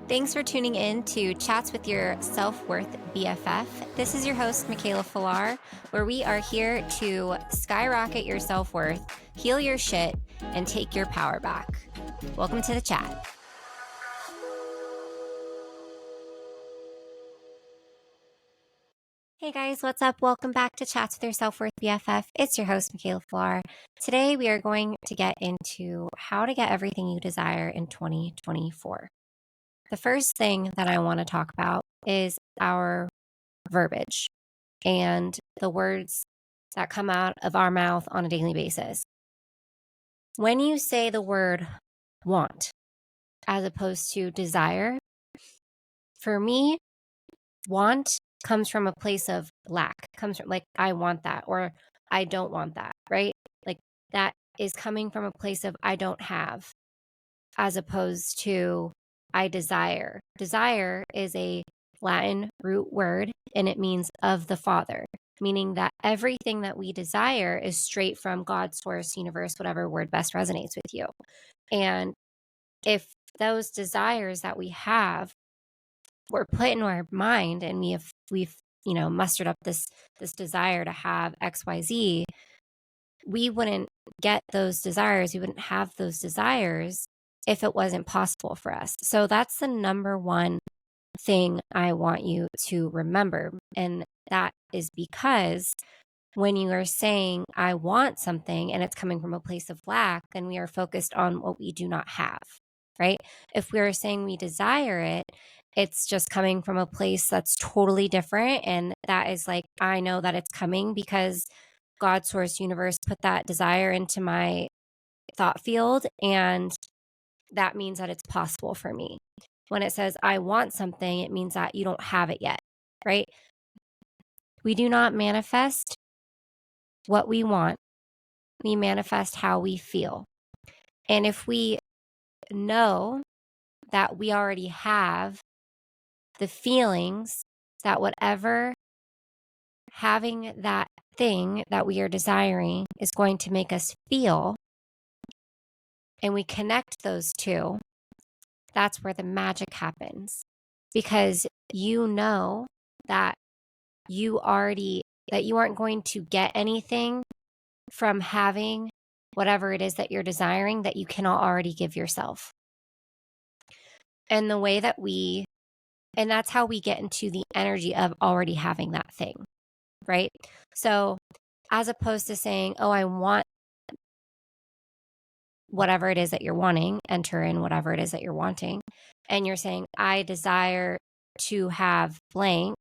Thanks for tuning in to Chats with Your Self-Worth BFF. This is your host, Mikaela Filar, where we are here to skyrocket your self-worth, heal your shit, and take your power back. Welcome to the chat. Hey guys, what's up? Welcome back to Chats with Your Self-Worth BFF. It's your host, Mikaela Filar. Today we are going to get into how to get everything you desire in 2024. The first thing that I want to talk about is our verbiage and the words that come out of our mouth on a daily basis. When you say the word want as opposed to desire, for me, want comes from a place of lack, comes from like, I want that or I don't want that, right? Like that is coming from a place of I don't have, as opposed to I desire. Desire is a Latin root word and it means of the Father, meaning that everything that we desire is straight from God, source, universe, whatever word best resonates with you. And if those desires that we have were put in our mind and we've mustered up this desire to have XYZ, we wouldn't get those desires. We wouldn't have those desires if it wasn't possible for us. So that's the number one thing I want you to remember. And that is because when you are saying, I want something, and it's coming from a place of lack, then we are focused on what we do not have, right? If we are saying we desire it, it's just coming from a place that's totally different. And that is like, I know that it's coming because God, source, universe put that desire into my thought field. And that means that it's possible for me. When it says, I want something, it means that you don't have it yet, right? We do not manifest what we want. We manifest how we feel. And if we know that we already have the feelings that whatever having that thing that we are desiring is going to make us feel, and we connect those two, that's where the magic happens. Because you know that you aren't going to get anything from having whatever it is that you're desiring that you cannot already give yourself. And the way that and that's how we get into the energy of already having that thing, right? So as opposed to saying, oh, I want whatever it is that you're wanting, enter in whatever it is that you're wanting. And you're saying, I desire to have blank,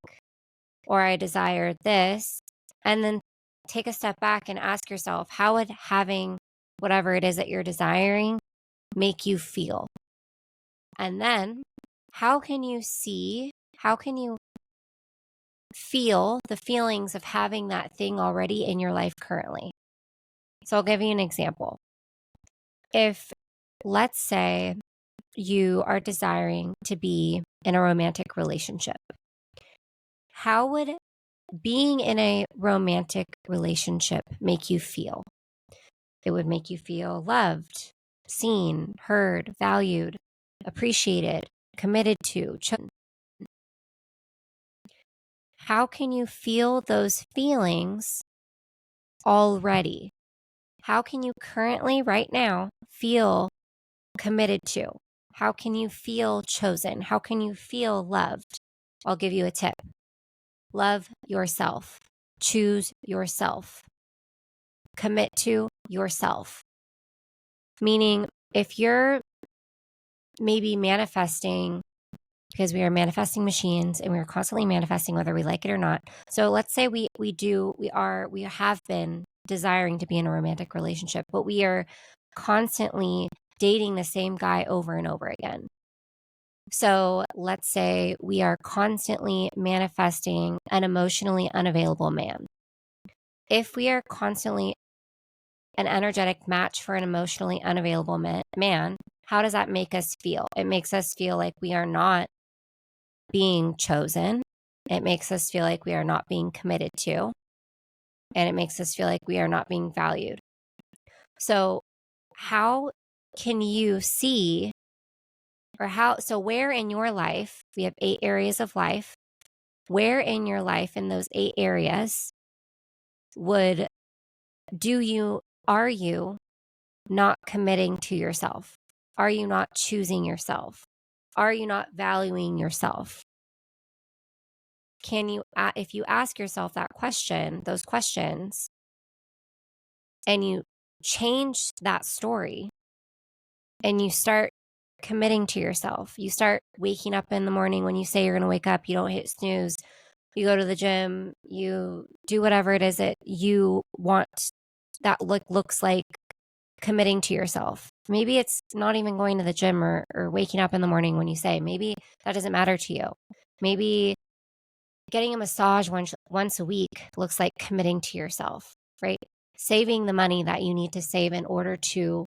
or I desire this. And then take a step back and ask yourself, how would having whatever it is that you're desiring make you feel? And then how can you feel the feelings of having that thing already in your life currently? So I'll give you an example. If, let's say, you are desiring to be in a romantic relationship, how would being in a romantic relationship make you feel? It would make you feel loved, seen, heard, valued, appreciated, committed to, chosen. How can you feel those feelings already? How can you currently, right now, feel committed to? How can you feel chosen? How can you feel loved? I'll give you a tip. Love yourself. Choose yourself. Commit to yourself. Meaning, if you're maybe manifesting, because we are manifesting machines and we are constantly manifesting whether we like it or not. So let's say we have been desiring to be in a romantic relationship, but we are constantly dating the same guy over and over again. So let's say we are constantly manifesting an emotionally unavailable man. If we are constantly an energetic match for an emotionally unavailable man, how does that make us feel? It makes us feel like we are not being chosen. It makes us feel like we are not being committed to. And it makes us feel like we are not being valued. So how can you see, so where in your life, we have 8 areas of life, where in your life in those 8 areas are you not committing to yourself? Are you not choosing yourself? Are you not valuing yourself? If you ask yourself those questions, and you change that story and you start committing to yourself, you start waking up in the morning when you say you're going to wake up, you don't hit snooze, you go to the gym, you do whatever it is that you want that looks like committing to yourself. Maybe it's not even going to the gym or waking up in the morning when you say, maybe that doesn't matter to you. Maybe getting a massage once a week looks like committing to yourself, right? Saving the money that you need to save in order to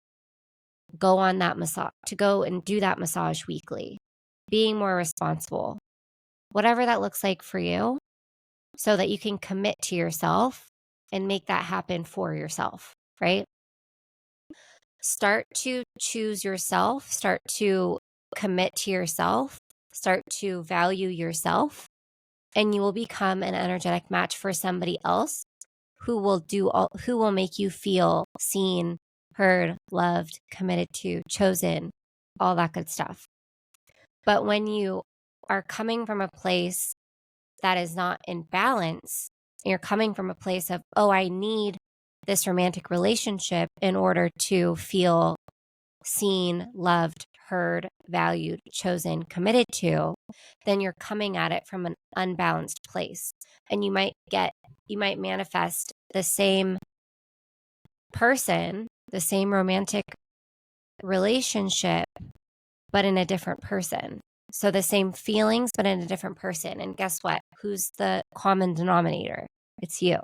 go on that massage, to go and do that massage weekly, being more responsible, whatever that looks like for you, so that you can commit to yourself and make that happen for yourself, right? Start to choose yourself, start to commit to yourself, start to value yourself, and you will become an energetic match for somebody else who will make you feel seen, heard, loved, committed to, chosen, all that good stuff. But when you are coming from a place that is not in balance, and you're coming from a place of, oh, I need this romantic relationship in order to feel seen, loved, heard, valued, chosen, committed to, then you're coming at it from an unbalanced place. And you might manifest the same person, the same romantic relationship, but in a different person. So the same feelings, but in a different person. And guess what? Who's the common denominator? It's you.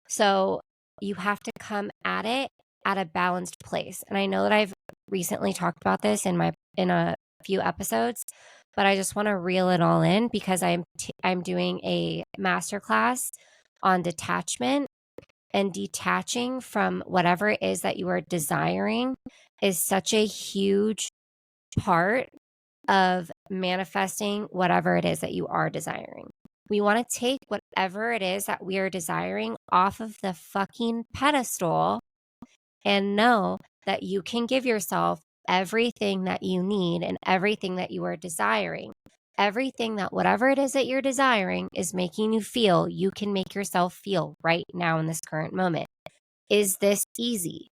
So you have to come at it at a balanced place. And I know that I've recently talked about this in a few episodes, but I just want to reel it all in because I'm doing a masterclass on detachment, and detaching from whatever it is that you are desiring is such a huge part of manifesting whatever it is that you are desiring. We want to take whatever it is that we are desiring off of the fucking pedestal and know that you can give yourself everything that you need and everything that you are desiring. Everything that whatever it is that you're desiring is making you feel, you can make yourself feel right now in this current moment. Is this easy?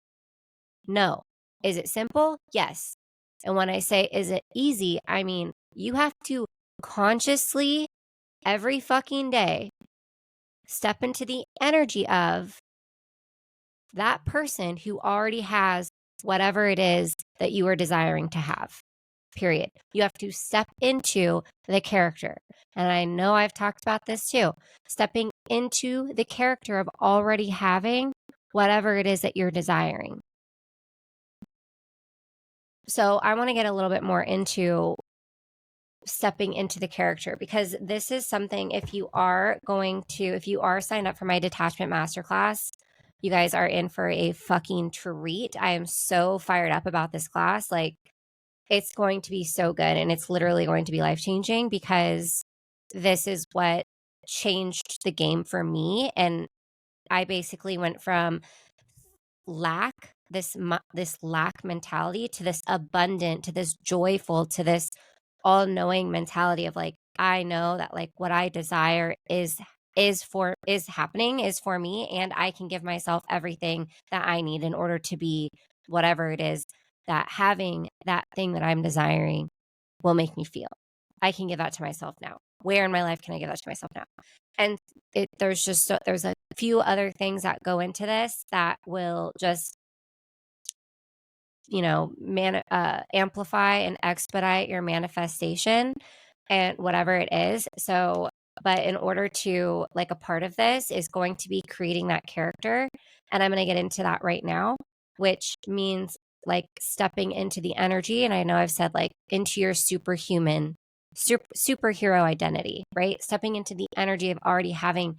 No. Is it simple? Yes. And when I say, is it easy? I mean, you have to consciously every fucking day step into the energy of that person who already has whatever it is that you are desiring to have. Period. You have to step into the character. And I know I've talked about this too. Stepping into the character of already having whatever it is that you're desiring. So I want to get a little bit more into stepping into the character, because this is something, if you are signed up for my detachment masterclass, you guys are in for a fucking treat. I am so fired up about this class. Like, it's going to be so good, and it's literally going to be life-changing, because this is what changed the game for me. And I basically went from this lack mentality to this abundant, to this joyful, to this all-knowing mentality of like, I know that like what I desire is happening, is for me, and I can give myself everything that I need in order to be whatever it is that having that thing that I'm desiring will make me feel. I can give that to myself now. Where in my life can I give that to myself now? And there's a few other things that go into this that will just, amplify and expedite your manifestation and whatever it is. So, but in order to, like, a part of this is going to be creating that character. And I'm going to get into that right now, which means like stepping into the energy. And I know I've said like into your superhero identity, right? Stepping into the energy of already having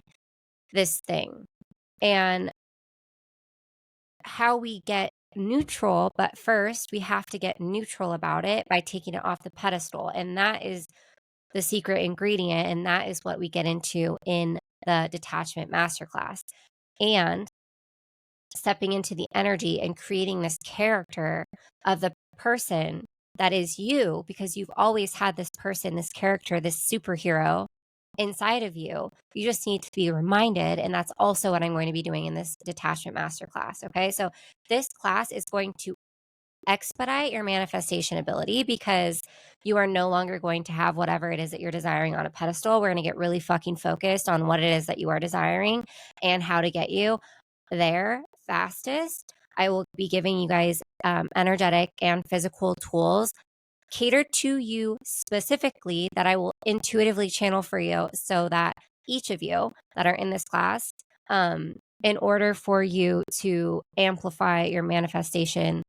this thing. And how we get neutral, but first we have to get neutral about it by taking it off the pedestal. And that is the secret ingredient. And that is what we get into in the Detachment Masterclass. And stepping into the energy and creating this character of the person that is you, because you've always had this person, this character, this superhero inside of you. You just need to be reminded. And that's also what I'm going to be doing in this Detachment Masterclass. Okay. So this class is going to expedite your manifestation ability because you are no longer going to have whatever it is that you're desiring on a pedestal. We're going to get really fucking focused on what it is that you are desiring and how to get you there fastest. I will be giving you guys energetic and physical tools catered to you specifically that I will intuitively channel for you so that each of you that are in this class, in order for you to amplify your manifestation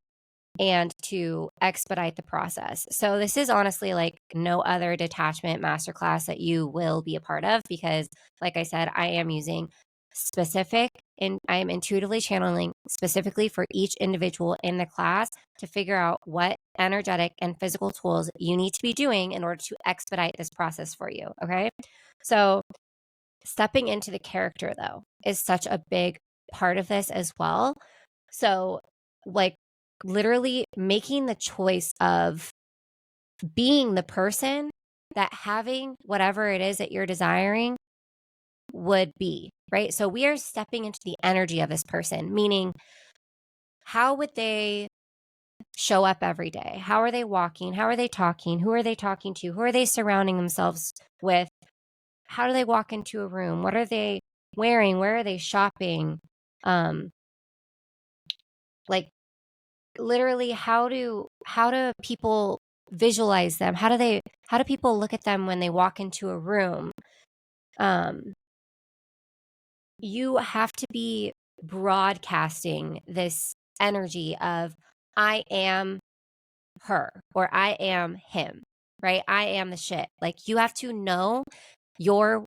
and to expedite the process. So this is honestly like no other detachment masterclass that you will be a part of because, like I said, I am using specific and I am intuitively channeling specifically for each individual in the class to figure out what energetic and physical tools you need to be doing in order to expedite this process for you. Okay. So stepping into the character though is such a big part of this as well. So like literally making the choice of being the person that having whatever it is that you're desiring would be, right? So we are stepping into the energy of this person, meaning how would they show up every day? How are they walking? How are they talking? Who are they talking to? Who are they surrounding themselves with? How do they walk into a room? What are they wearing? Where are they shopping? Like literally how do people visualize them? How do people look at them when they walk into a room? You have to be broadcasting this energy of I am her or I am him, right? I am the shit. Like you have to know your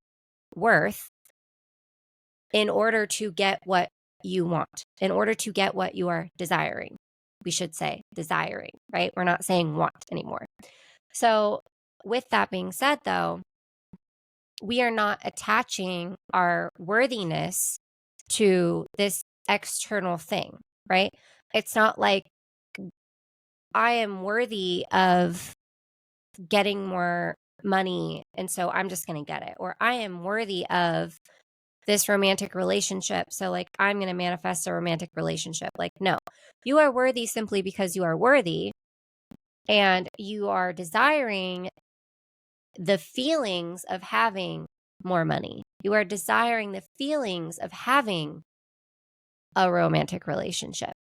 worth in order to get what you want, in order to get what you are desiring. We should say desiring, right? We're not saying want anymore. So, with that being said, though, we are not attaching our worthiness to this external thing, right? It's not like I am worthy of getting more money and so I'm just going to get it, or I am worthy of this romantic relationship. So, like, I'm going to manifest a romantic relationship. Like, no, you are worthy simply because you are worthy and you are desiring the feelings of having more money. You are desiring the feelings of having a romantic relationship.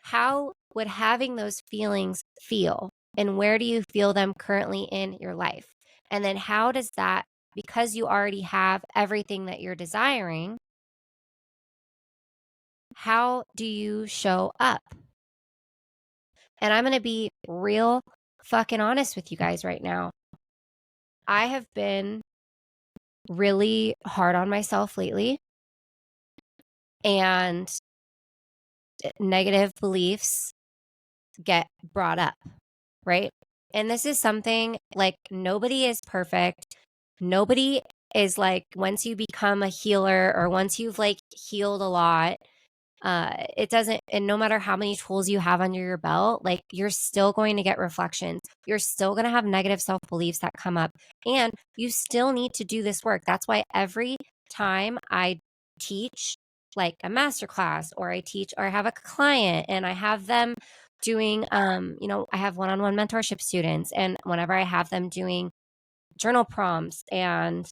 How would having those feelings feel? And where do you feel them currently in your life? And then how does that, because you already have everything that you're desiring, how do you show up? And I'm going to be real fucking honest with you guys right now. I have been really hard on myself lately, and negative beliefs get brought up, right? And this is something like nobody is perfect. Nobody is like, once you become a healer or once you've like healed a lot, it doesn't, and no matter how many tools you have under your belt, like you're still going to get reflections. You're still going to have negative self-beliefs that come up, and you still need to do this work. That's why every time I teach like a masterclass or I teach or I have a client and I have them doing, I have one-on-one mentorship students, and whenever I have them doing journal prompts and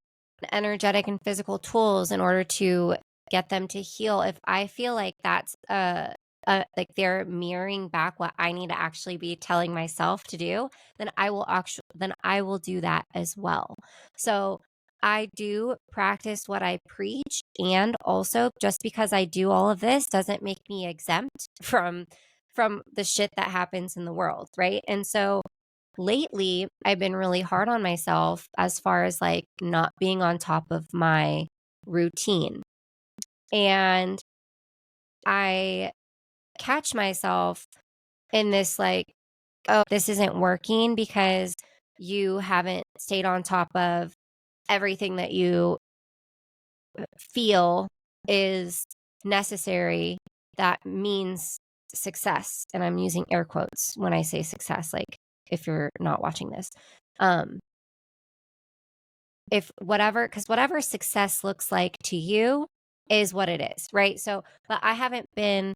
energetic and physical tools in order to get them to heal, if I feel like that's like they're mirroring back what I need to actually be telling myself to do, then I will do that as well. So I do practice what I preach, and also just because I do all of this doesn't make me exempt from the shit that happens in the world, right? And so lately I've been really hard on myself as far as like not being on top of my routine. And I catch myself in this like, oh, this isn't working because you haven't stayed on top of everything that you feel is necessary that means success. And I'm using air quotes when I say success, like if you're not watching this. Um, if whatever, because whatever success looks like to you is what it is, right? So, but I haven't been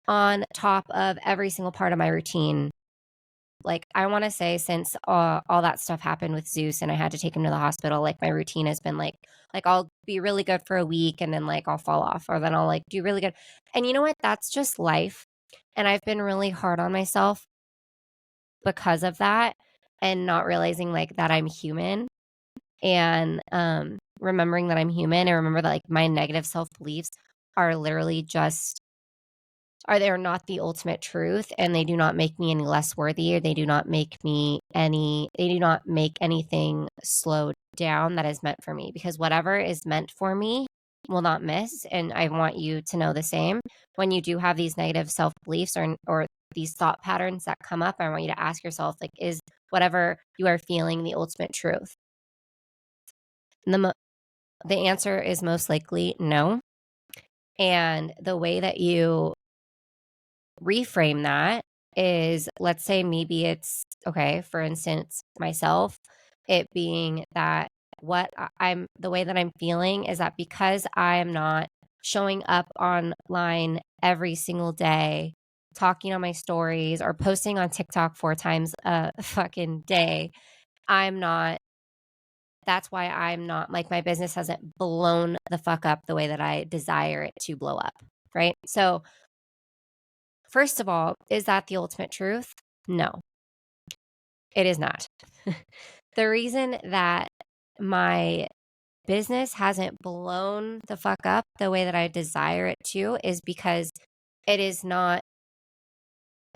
on top of every single part of my routine. Like, I want to say since all that stuff happened with Zeus and I had to take him to the hospital, like my routine has been like I'll be really good for a week and then like I'll fall off, or then I'll like do really good. And you know what? That's just life. And I've been really hard on myself because of that, and not realizing like that I'm human, and remembering that I'm human, and remember that like my negative self-beliefs are literally just are they not the ultimate truth, and they do not make me any less worthy, or they do not make anything slow down that is meant for me, because whatever is meant for me will not miss. And I want you to know the same. When you do have these negative self-beliefs or these thought patterns that come up, I want you to ask yourself, like, is whatever you are feeling the ultimate truth? And the answer is most likely no. And the way that you reframe that is, let's say maybe it's okay, for instance, myself, it being that I'm the way that I'm feeling is that because I am not showing up online every single day, talking on my stories or posting on TikTok 4 times a fucking day, I'm not that's why I'm not like my business hasn't blown the fuck up the way that I desire it to blow up, right? So first of all, is that the ultimate truth? No, it is not. The reason that my business hasn't blown the fuck up the way that I desire it to is because it is not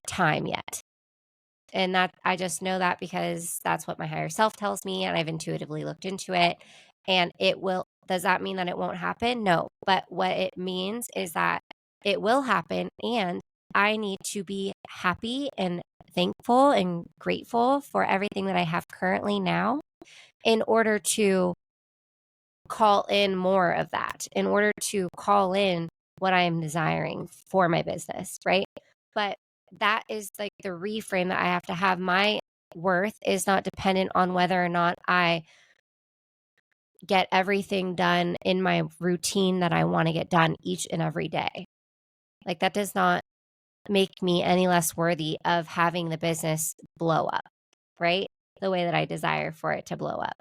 time yet. And that I just know that because that's what my higher self tells me, and I've intuitively looked into it. And it will, does that mean that it won't happen? No. But what it means is that it will happen, and I need to be happy and thankful and grateful for everything that I have currently now in order to call in more of that, in order to call in what I am desiring for my business, right? But that is like the reframe that I have to have. My worth is not dependent on whether or not I get everything done in my routine that I want to get done each and every day. Like, that does not make me any less worthy of having the business blow up, right? The way that I desire for it to blow up.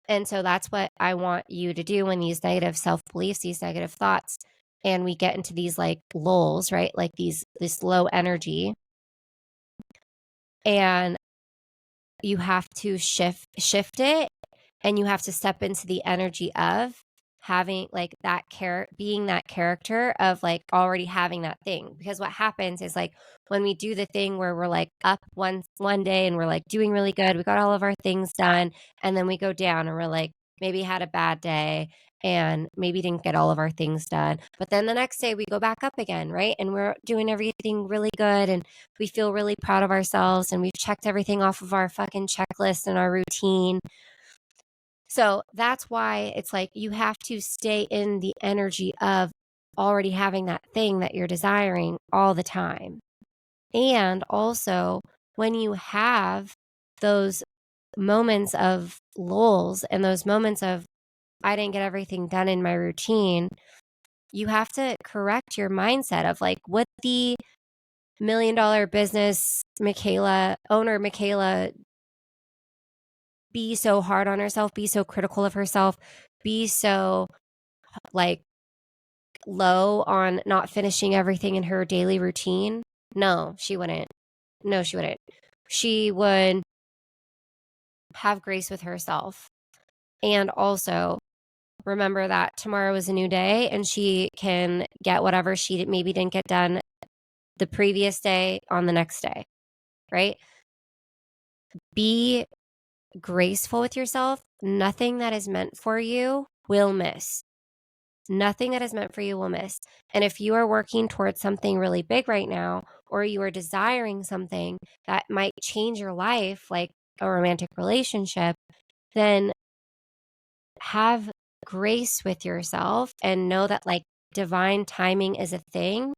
And so that's what I want you to do when these negative self-beliefs, these negative thoughts, and we get into these like lulls, right? Like this low energy, and you have to shift it, and you have to step into the energy of having like being that character of like already having that thing. Because what happens is, like, when we do the thing where we're like up one day and we're like doing really good, we got all of our things done, and then we go down and we're like maybe had a bad day and maybe didn't get all of our things done, but then the next day we go back up again, right? And we're doing everything really good, and we feel really proud of ourselves, and we've checked everything off of our fucking checklist and our routine. So that's why it's like you have to stay in the energy of already having that thing that you're desiring all the time. And also, when you have those moments of lulls and those moments of, I didn't get everything done in my routine, you have to correct your mindset of like, would the $1 million business Mikaela be so hard on herself, be so critical of herself, be so like low on not finishing everything in her daily routine? No, she wouldn't. No, she wouldn't. She would have grace with herself. And also remember that tomorrow is a new day, and she can get whatever she maybe didn't get done the previous day on the next day, right? Be graceful with yourself. Nothing that is meant for you will miss. Nothing that is meant for you will miss. And if you are working towards something really big right now, or you are desiring something that might change your life, like a romantic relationship, then have grace with yourself and know that like divine timing is a thing.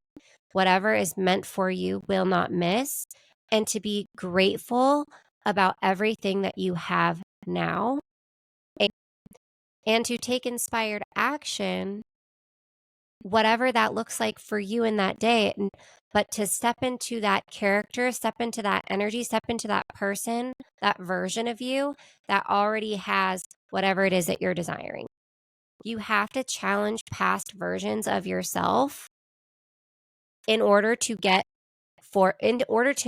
Whatever is meant for you will not miss. And to be grateful about everything that you have now, and to take inspired action, whatever that looks like for you in that day. But to step into that character, step into that energy, step into that person, that version of you that already has whatever it is that you're desiring. You have to challenge past versions of yourself in order to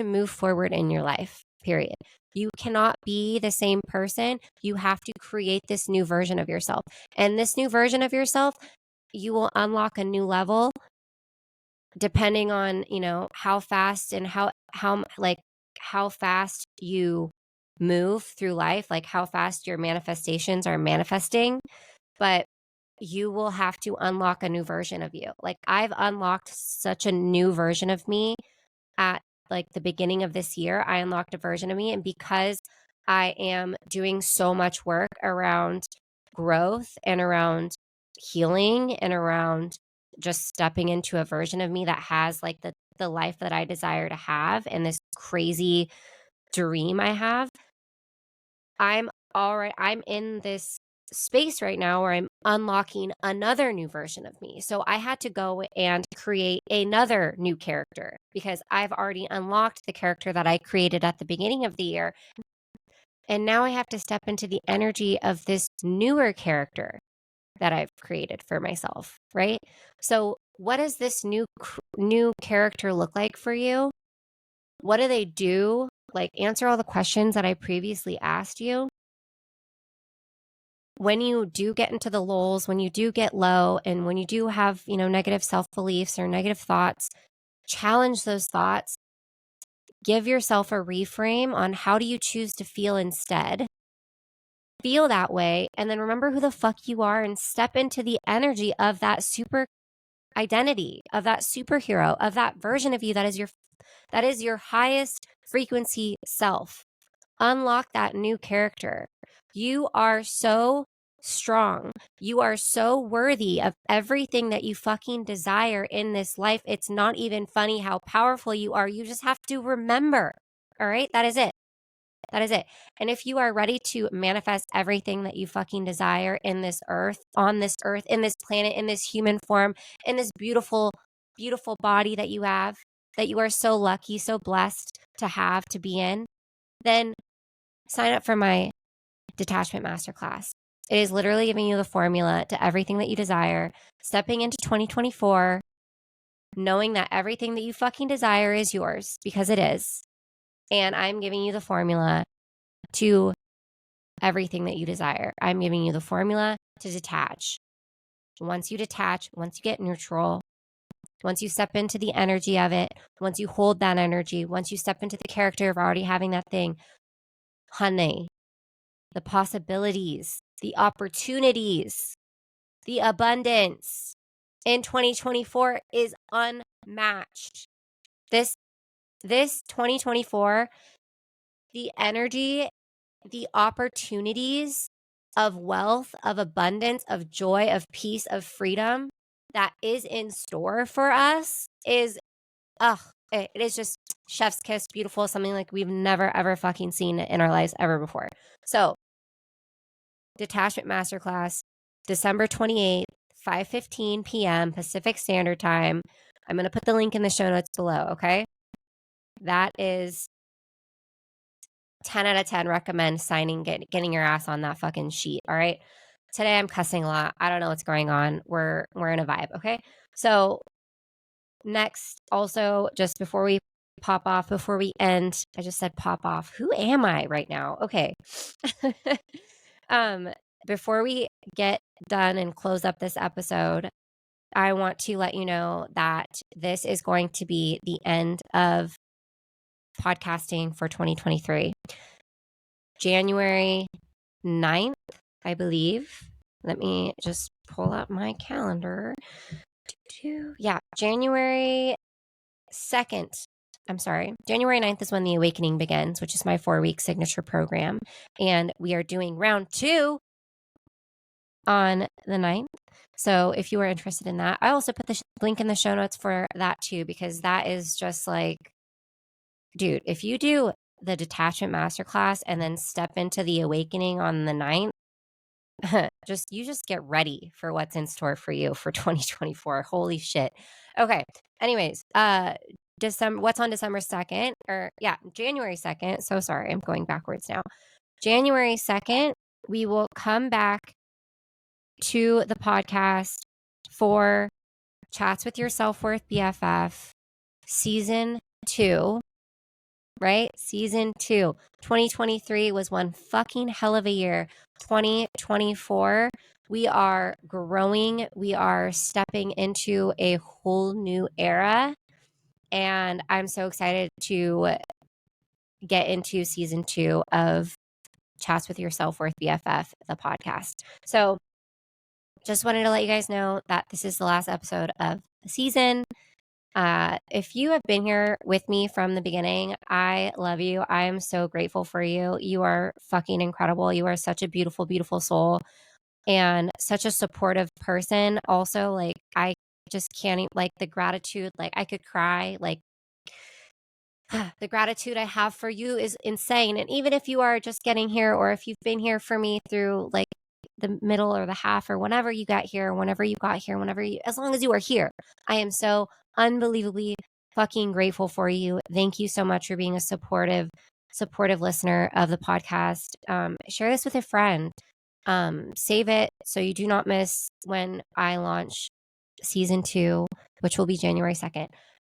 move forward in your life, period. You cannot be the same person. You have to create this new version of yourself. And this new version of yourself, you will unlock a new level depending on, how fast and how fast you move through life, like how fast your manifestations are manifesting. But you will have to unlock a new version of you. Like I've unlocked such a new version of me at like the beginning of this year. I unlocked a version of me. And because I am doing so much work around growth and around healing and around just stepping into a version of me that has like the life that I desire to have and this crazy dream I have, I'm in this space right now where I'm unlocking another new version of me. So I had to go and create another new character because I've already unlocked the character that I created at the beginning of the year. And now I have to step into the energy of this newer character that I've created for myself, right? So what does this new character look like for you? What do they do? Like answer all the questions that I previously asked you. When you do get into the lulls, when you do get low, and when you do have, negative self-beliefs or negative thoughts, challenge those thoughts. Give yourself a reframe on how do you choose to feel instead. Feel that way, and then remember who the fuck you are and step into the energy of that super identity, of that superhero, of that version of you that is your highest frequency self. Unlock that new character. You are so strong. You are so worthy of everything that you fucking desire in this life. It's not even funny how powerful you are. You just have to remember. All right? That is it. That is it. And if you are ready to manifest everything that you fucking desire in this earth, on this earth, in this planet, in this human form, in this beautiful, beautiful body that you have, that you are so lucky, so blessed to have, to be in, then sign up for my Detachment Masterclass. It is literally giving you the formula to everything that you desire, stepping into 2024, knowing that everything that you fucking desire is yours because it is. And I'm giving you the formula to everything that you desire. I'm giving you the formula to detach. Once you detach, once you get neutral, once you step into the energy of it, once you hold that energy, once you step into the character of already having that thing, honey, the possibilities, the opportunities, the abundance in 2024 is unmatched. This 2024, the energy, the opportunities of wealth, of abundance, of joy, of peace, of freedom that is in store for us is, it is just chef's kiss, beautiful, something like we've never, ever fucking seen in our lives ever before. So Detachment Masterclass, December 28th, 5:15 p.m. Pacific Standard Time. I'm going to put the link in the show notes below, okay? That is 10 out of 10 recommend getting your ass on that fucking sheet, all right? Today I'm cussing a lot. I don't know what's going on. We're in a vibe, okay? So next, also, just before we end, I just said pop off. Who am I right now? Okay. Before we get done and close up this episode, I want to let you know that this is going to be the end of podcasting for 2023. January 9th, I believe, Let me just pull up my calendar. Yeah, January 2nd. I'm sorry. January 9th is when the Awakening begins, which is my 4-week signature program. And we are doing round 2 on the 9th. So if you are interested in that, I also put the link in the show notes for that too, because that is just like, dude, if you do the Detachment Masterclass and then step into the Awakening on the 9th, you just get ready for what's in store for you for 2024. Holy shit. Okay. Anyways, what's on December 2nd? January 2nd. So sorry, I'm going backwards now. January 2nd, we will come back to the podcast for Chats with Your Self-Worth BFF season 2, right? Season 2. 2023 was one fucking hell of a year. 2024, we are growing. We are stepping into a whole new era. And I'm so excited to get into season 2 of Chats with Your Self-Worth BFF, the podcast. So just wanted to let you guys know that this is the last episode of the season. If you have been here with me from the beginning, I love you. I am so grateful for you. You are fucking incredible. You are such a beautiful, beautiful soul and such a supportive person. Also, like, I just can't, like, the gratitude, like, I could cry, like, the gratitude I have for you is insane. And even if you are just getting here, or if you've been here for me through like the middle or the half, or whenever you got here, as long as you are here, I am so unbelievably fucking grateful for you. Thank you so much for being a supportive listener of the podcast. Share this with a friend. Save it so you do not miss when I launch season 2, which will be January 2nd.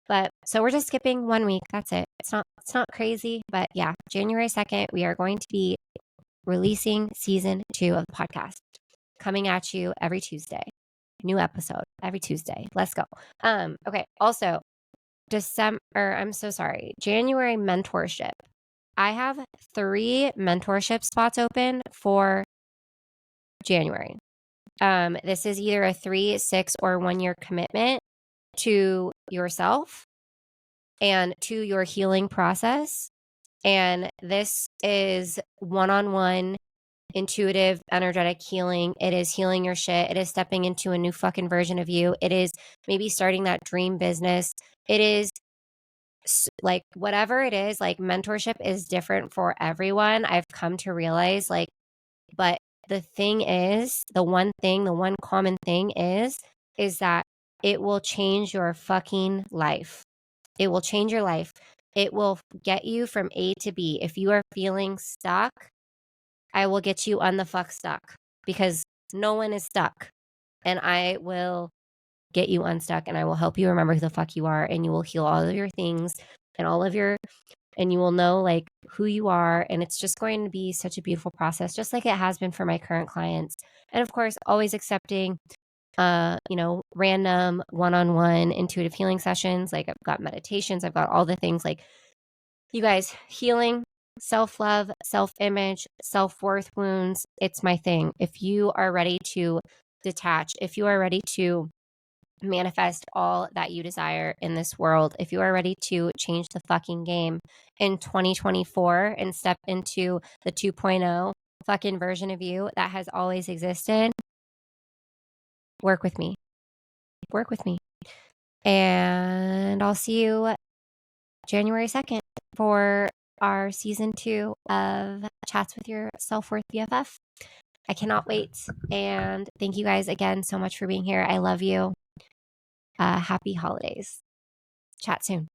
But so we're just skipping 1 week. That's it. It's not crazy, but yeah, January 2nd, we are going to be releasing season 2 of the podcast, coming at you every Tuesday. New episode every Tuesday. Let's go. Okay. Also, January mentorship. I have 3 mentorship spots open for January. This is either a 3, 6, or 1 year commitment to yourself and to your healing process. And this is one-on-one intuitive, energetic healing. It is healing your shit. It is stepping into a new fucking version of you. It is maybe starting that dream business. It is like whatever it is, like mentorship is different for everyone. I've come to realize, like, but the one common thing is that it will change your fucking life. It will change your life. It will get you from A to B. If you are feeling stuck, I will get you unstuck, because no one is stuck. And I will get you unstuck, and I will help you remember who the fuck you are, and you will heal all of your things and and you will know like who you are. And it's just going to be such a beautiful process, just like it has been for my current clients. And of course, always accepting random one-on-one intuitive healing sessions. Like I've got meditations, I've got all the things. Like, you guys, healing, self-love, self-image, self-worth wounds, it's my thing. If you are ready to detach, if you are ready to manifest all that you desire in this world, if you are ready to change the fucking game in 2024 and step into the 2.0 fucking version of you that has always existed, work with me. And I'll see you January 2nd for our season 2 of Chats with Your Self-Worth BFF. I cannot wait. And thank you guys again so much for being here. I love you. Happy holidays. Chat soon.